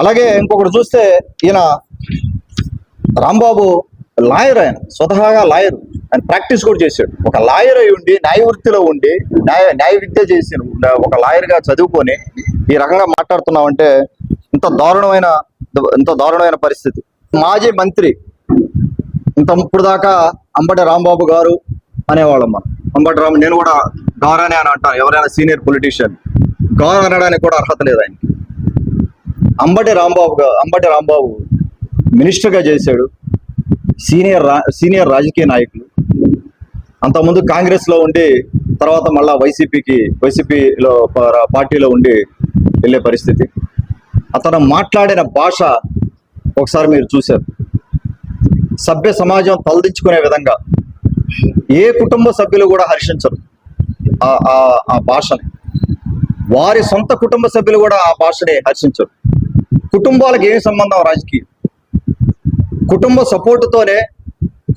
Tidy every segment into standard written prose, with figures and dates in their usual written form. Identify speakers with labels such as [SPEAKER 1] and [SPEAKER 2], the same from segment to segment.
[SPEAKER 1] అలాగే ఇంకొకటి చూస్తే ఈయన రాంబాబు లాయర్, ఆయన స్వతహాగా లాయర్, ఆయన ప్రాక్టీస్ కూడా చేశాడు. ఒక లాయర్ అయి ఉండి న్యాయ వృత్తిలో ఉండి న్యాయ విద్య చేసి ఒక లాయర్గా చదువుకొని ఈ రకంగా మాట్లాడుతున్నామంటే ఇంత దారుణమైన పరిస్థితి. మాజీ మంత్రి ఇప్పుడు దాకా అంబటి రాంబాబు గారు అనేవాళ్ళం మనం. అంబటి రాంబాబు, నేను కూడా గారనే అని అంటాను. ఎవరైనా సీనియర్ పొలిటీషియన్ గారు అనడానికి కూడా అర్హత లేదు ఆయనకి. అంబటి రాంబాబు మినిస్టర్గా చేశాడు. సీనియర్ రాజకీయ నాయకులు. అంతకుముందు కాంగ్రెస్లో ఉండి తర్వాత మళ్ళా వైసీపీలో పార్టీలో ఉండి వెళ్ళే పరిస్థితి. అతను మాట్లాడిన భాష ఒకసారి మీరు చూశారు. సభ్య సమాజం తలదించుకునే విధంగా, ఏ కుటుంబ సభ్యులు కూడా హర్షించరు ఆ భాషని. వారి సొంత కుటుంబ సభ్యులు కూడా ఆ భాషని హర్షించరు. కుటుంబాలకు ఏమి సంబంధం రాజకీయం? కుటుంబ సపోర్టుతోనే,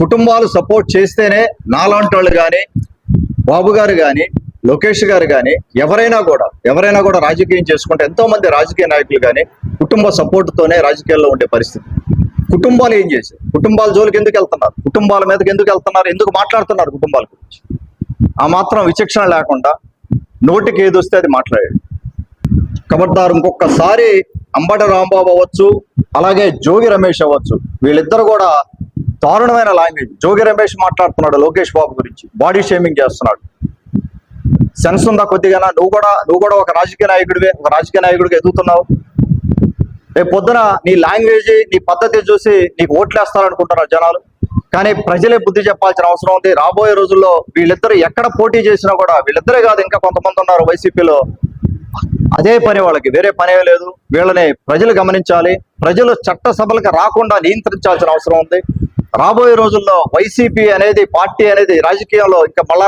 [SPEAKER 1] కుటుంబాలు సపోర్ట్ చేస్తేనే నాలాంటి వాళ్ళు కానీ, బాబు గారు కానీ, లోకేష్ గారు కానీ ఎవరైనా కూడా రాజకీయం చేసుకుంటే, ఎంతో మంది రాజకీయ నాయకులు కానీ కుటుంబ సపోర్టుతోనే రాజకీయాల్లో ఉండే పరిస్థితి. కుటుంబాలు ఏం చేశారు? కుటుంబాల జోలికి ఎందుకు వెళ్తున్నారు? కుటుంబాల మీదకి ఎందుకు వెళ్తున్నారు? ఎందుకు మాట్లాడుతున్నారు కుటుంబాల గురించి? ఆ మాత్రం విచక్షణ లేకుండా నోటికి ఏది వస్తే అది మాట్లాడాడు. ఖబర్దారు, ఇంకొకసారి అంబటి రాంబాబు అవ్వచ్చు, అలాగే జోగి రమేష్ అవ్వచ్చు, వీళ్ళిద్దరు కూడా దారుణమైన లాంగ్వేజ్. జోగి రమేష్ మాట్లాడుతున్నాడు లోకేష్ బాబు గురించి, బాడీ షేమింగ్ చేస్తున్నాడు. సెన్స్ ఉందా కొద్దిగా? నువ్వు కూడా ఒక రాజకీయ నాయకుడిగా ఎదుగుతున్నావు. రేపు పొద్దున నీ లాంగ్వేజ్, నీ పద్ధతి చూసి నీకు ఓట్లేస్తారనుకుంటున్నారు జనాలు. కానీ ప్రజలే బుద్ధి చెప్పాల్సిన అవసరం ఉంది. రాబోయే రోజుల్లో వీళ్ళిద్దరు ఎక్కడ పోటీ చేసినా కూడా, వీళ్ళిద్దరే కాదు ఇంకా కొంతమంది ఉన్నారు వైసీపీలో, అదే పని వాళ్ళకి, వేరే పనే లేదు. వీళ్ళని ప్రజలు గమనించాలి. ప్రజలు చట్టసభలకు రాకుండా నియంత్రించాల్సిన అవసరం ఉంది. రాబోయే రోజుల్లో వైసీపీ అనేది, పార్టీ అనేది రాజకీయంలో ఇంకా మళ్ళా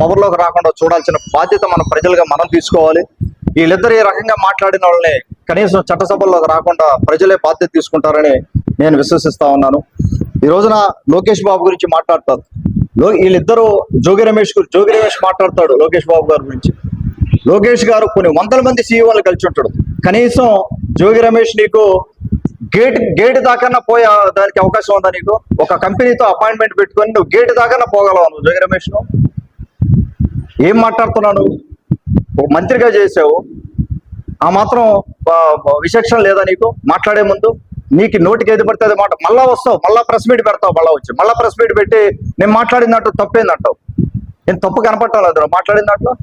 [SPEAKER 1] పవర్లోకి రాకుండా చూడాల్సిన బాధ్యత మనం ప్రజలుగా మనం తీసుకోవాలి. వీళ్ళిద్దరు ఈ రకంగా మాట్లాడిన వాళ్ళని కనీసం చట్టసభల్లోకి రాకుండా ప్రజలే బాధ్యత తీసుకుంటారని నేను విశ్వసిస్తా ఉన్నాను. ఈ రోజున లోకేష్ బాబు గురించి మాట్లాడతారు వీళ్ళిద్దరూ. జోగి రమేష్ మాట్లాడతాడు లోకేష్ బాబు గారి గురించి. లోకేష్ గారు కొన్ని వందల మంది సీఈఓలు కలిసి ఉంటాడు. కనీసం జోగి రమేష్ నీకు గేట్ దాకన్నా పోయే దానికి అవకాశం ఉందా నీకు? ఒక కంపెనీతో అపాయింట్మెంట్ పెట్టుకొని నువ్వు గేట్ దాకన్నా పోగలవా నువ్వు జోగి రమేష్? ఏం మాట్లాడుతున్నాను? ఒక మంత్రిగా చేసావు, ఆ మాత్రం విచక్షణ లేదా నీకు? మాట్లాడే ముందు నీకు నోటికి ఏది పడితే అది మాట. మళ్ళా వస్తావు, మళ్ళా ప్రెస్ మీట్ పెడతావు, మళ్ళా ప్రెస్ మీట్ పెట్టి నేను మాట్లాడిన దాంట్లో తప్పేందంటావు. నేను తప్పు కనపడటం లేదు మాట్లాడిన దాంట్లో.